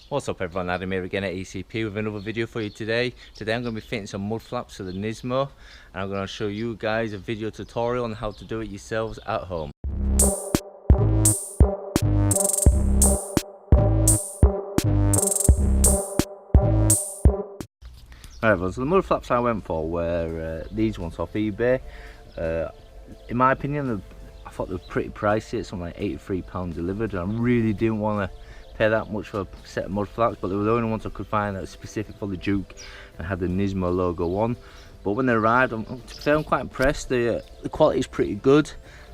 What's up everyone, Adam here again at ECP with another video for you today. Today I'm going to be fitting some mud flaps for the Nismo, and I'm going to show you guys a video tutorial on how to do it yourselves at home. Alright, so the mud flaps I went for were these ones off eBay. In my opinion, I thought they were pretty pricey. It's something like £83 delivered, and I really didn't want to pay that much for a set of mud flaps, but they were the only ones I could find that were specific for the Juke and had the Nismo logo on. But when they arrived, I'm quite impressed. The quality is pretty good,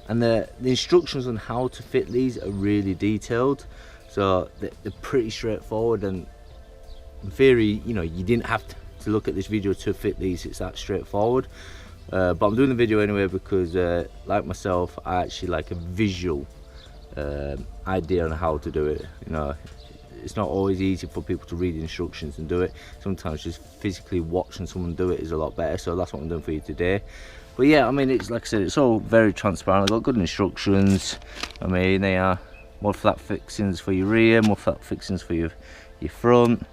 and the instructions on how to fit these are really detailed. So they're pretty straightforward, and in theory, you know, you didn't have to look at this video to fit these. It's that straightforward. But I'm doing the video anyway because, like myself, I actually like a visual idea on how to do it. You know, it's not always easy for people to read the instructions and do it. Sometimes just physically watching someone do it is a lot better, so that's what I'm doing for you today. But yeah, I mean, it's like I said, it's all very transparent. I've got good instructions. I mean, they are mud flap fixings for your rear, mud flap fixings for your front,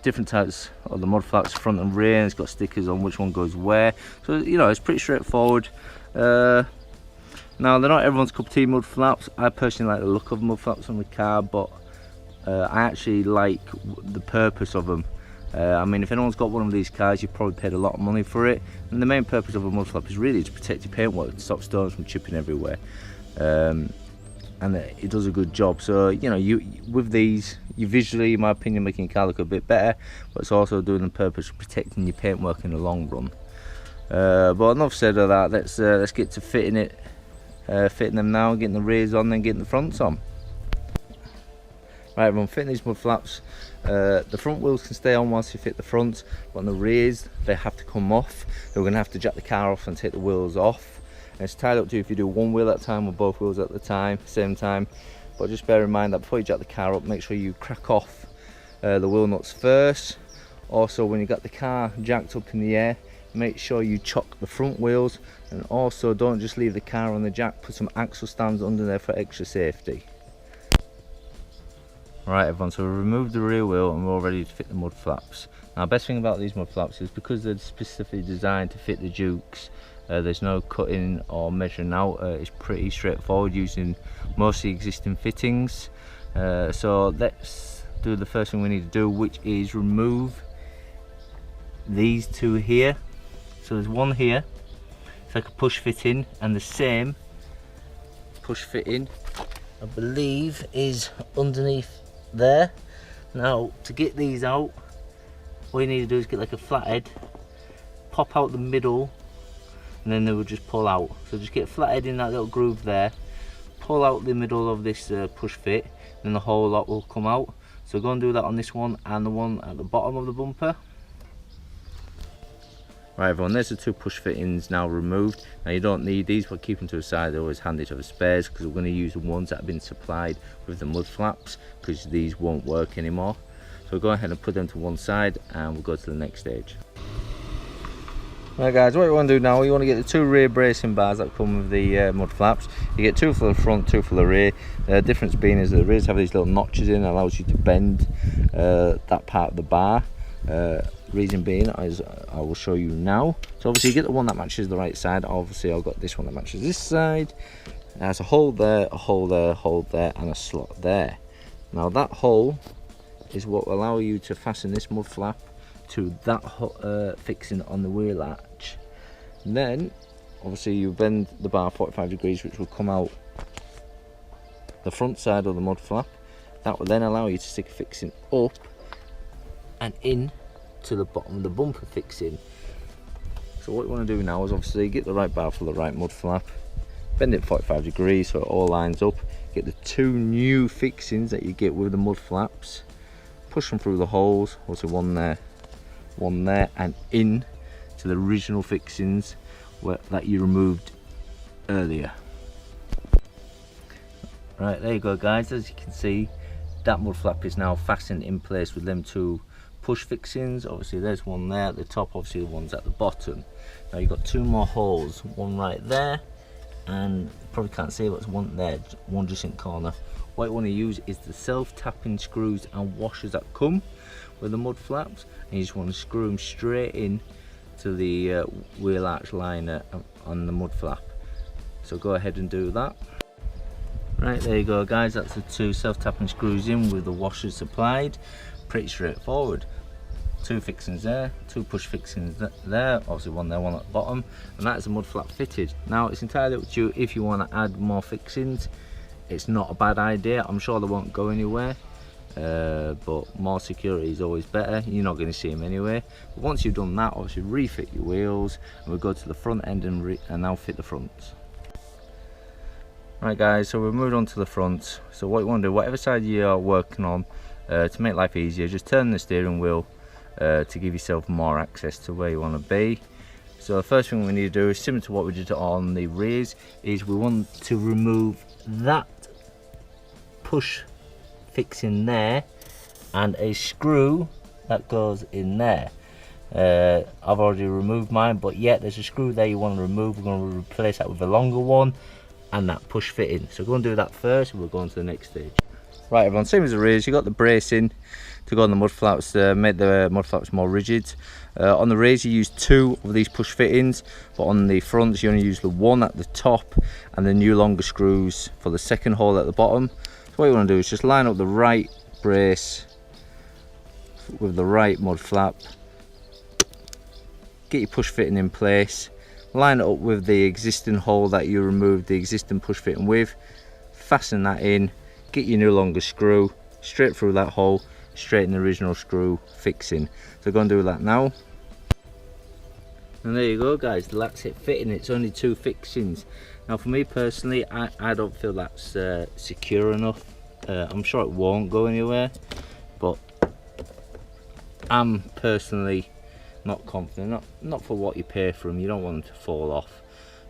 different types of the mud flaps, front and rear, and it's got stickers on which one goes where. So you know, it's pretty straightforward. Now, they're not everyone's cup of tea, mud flaps. I personally like the look of mud flaps on the car, but I actually like the purpose of them. I mean, if anyone's got one of these cars, you've probably paid a lot of money for it. And the main purpose of a mud flap is really to protect your paintwork, to stop stones from chipping everywhere. And it does a good job. So, you know, with these, you visually, in my opinion, making your car look a bit better, but it's also doing the purpose of protecting your paintwork in the long run. But enough said of that. Let's get to fitting it. Fitting them now, getting the rears on, then getting the fronts on. Right, everyone, fitting these mud flaps. The front wheels can stay on whilst you fit the fronts, but on the rears they have to come off. We're going to have to jack the car off and take the wheels off. And it's tied up to you if you do one wheel at a time or both wheels at the same time. But just bear in mind that before you jack the car up, make sure you crack off the wheel nuts first. Also, when you got the car jacked up in the air, make sure you chock the front wheels, and also don't just leave the car on the jack, put some axle stands under there for extra safety. Right everyone, so we've removed the rear wheel and we're all ready to fit the mud flaps. Now, best thing about these mud flaps is because they're specifically designed to fit the Jukes, there's no cutting or measuring out. It's pretty straightforward using most of the existing fittings. So let's do the first thing we need to do, which is remove these two here. So there's one here, it's like a push fit in, and the same push fit in, I believe, is underneath there. Now, to get these out, all you need to do is get like a flathead, pop out the middle, and then they will just pull out. So just get a flathead in that little groove there, pull out the middle of this push fit, and then the whole lot will come out. So go and do that on this one and the one at the bottom of the bumper. Right everyone, there's the two push fittings now removed. Now you don't need these, but keep them to the side. They're always handy to have spares, because we're going to use the ones that have been supplied with the mud flaps, because these won't work anymore. So go ahead and put them to one side, and we'll go to the next stage. Right guys, what you want to do now, you want to get the two rear bracing bars that come with the mud flaps. You get two for the front, two for the rear. The difference being is that the rears have these little notches in, that allows you to bend that part of the bar. Reason being, as I will show you now. So obviously you get the one that matches the right side. Obviously I've got this one that matches this side. It has a hole there, a hole there, a hole there, and a slot there. Now that hole is what will allow you to fasten this mud flap to that fixing on the wheel arch. And then obviously you bend the bar 45 degrees, which will come out the front side of the mud flap. That will then allow you to stick a fixing up and in to the bottom of the bumper fixing. So what you want to do now is obviously get the right bar for the right mud flap, bend it 45 degrees so it all lines up, get the two new fixings that you get with the mud flaps, push them through the holes, also one there, and in to the original fixings that you removed earlier. Right, there you go guys, as you can see, that mud flap is now fastened in place with them two push fixings. Obviously there's one there at the top, obviously the one's at the bottom. Now you've got two more holes, one right there, and you probably can't see, but there's one there, one just in the corner, what you want to use is the self-tapping screws and washers that come with the mud flaps, and you just want to screw them straight in to the wheel arch liner on the mud flap. So go ahead and do that. Right, there you go guys, that's the 2 self-tapping screws in with the washers supplied. Pretty straightforward. 2 fixings there, 2 push fixings there, obviously one there, one at the bottom, and that's the mud flap fitted. Now it's entirely up to you if you want to add more fixings. It's not a bad idea, I'm sure they won't go anywhere, but more security is always better. You're not going to see them anyway. But once you've done that, obviously refit your wheels, and we'll go to the front end and now fit the fronts. Right guys, so we've moved on to the front. So what you want to do, whatever side you are working on, to make life easier, just turn the steering wheel to give yourself more access to where you want to be. So the first thing we need to do is similar to what we did on the rears, is we want to remove that push fixing there and a screw that goes in there. I've already removed mine, but yet there's a screw there you want to remove. We're going to replace that with a longer one and that push fitting. So go and do that first, and we'll go on to the next stage. Right everyone, same as the rears, you got the bracing to go on the mud flaps to make the mud flaps more rigid. On the rears you use 2 of these push fittings, but on the fronts you only use the 1 at the top and the new longer screws for the second hole at the bottom. So what you want to do is just line up the right brace with the right mud flap, get your push fitting in place, line it up with the existing hole that you removed the existing push fitting with, fasten that in, get your new longer screw straight through that hole, straight in the original screw fixing. So go and do that now. And there you go guys, that's it fitting. It's only 2 fixings. Now for me personally, I don't feel that's secure enough. I'm sure it won't go anywhere, but I'm personally not confident. Not for what you pay for them, you don't want them to fall off.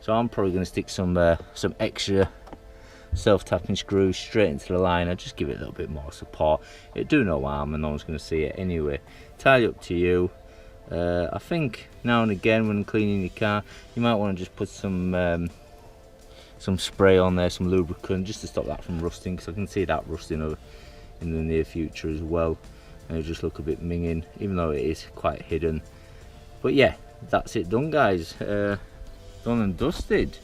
So I'm probably going to stick some extra self-tapping screws straight into the liner, just give it a little bit more support. It'd do no harm and no one's going to see it anyway. Entirely up to you. I think now and again when cleaning your car, you might want to just put some spray on there, some lubricant, just to stop that from rusting, because I can see that rusting in the near future as well, and it'll just look a bit minging, even though it is quite hidden. But yeah, that's it done guys, done and dusted.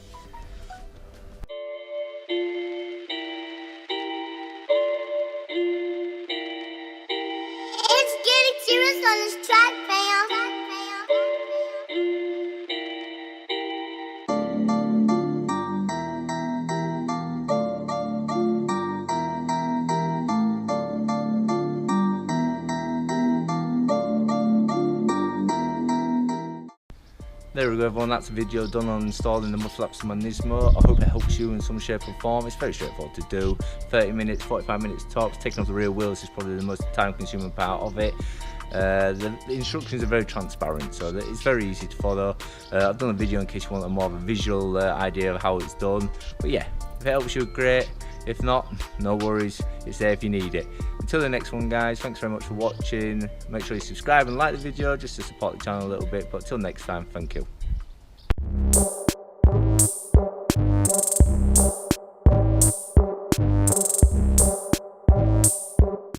There we go everyone, that's a video done on installing the Mudflaps to my Nismo. I hope it helps you in some shape or form. It's very straightforward to do. 30 minutes, 45 minutes tops. Taking off the rear wheels is probably the most time consuming part of it. The instructions are very transparent, so it's very easy to follow. I've done a video in case you want a more of a visual idea of how it's done. But yeah, if it helps you, great. If not, no worries, it's there if you need it. Until the next one guys, thanks very much for watching. Make sure you subscribe and like the video just to support the channel a little bit, but till next time, thank you.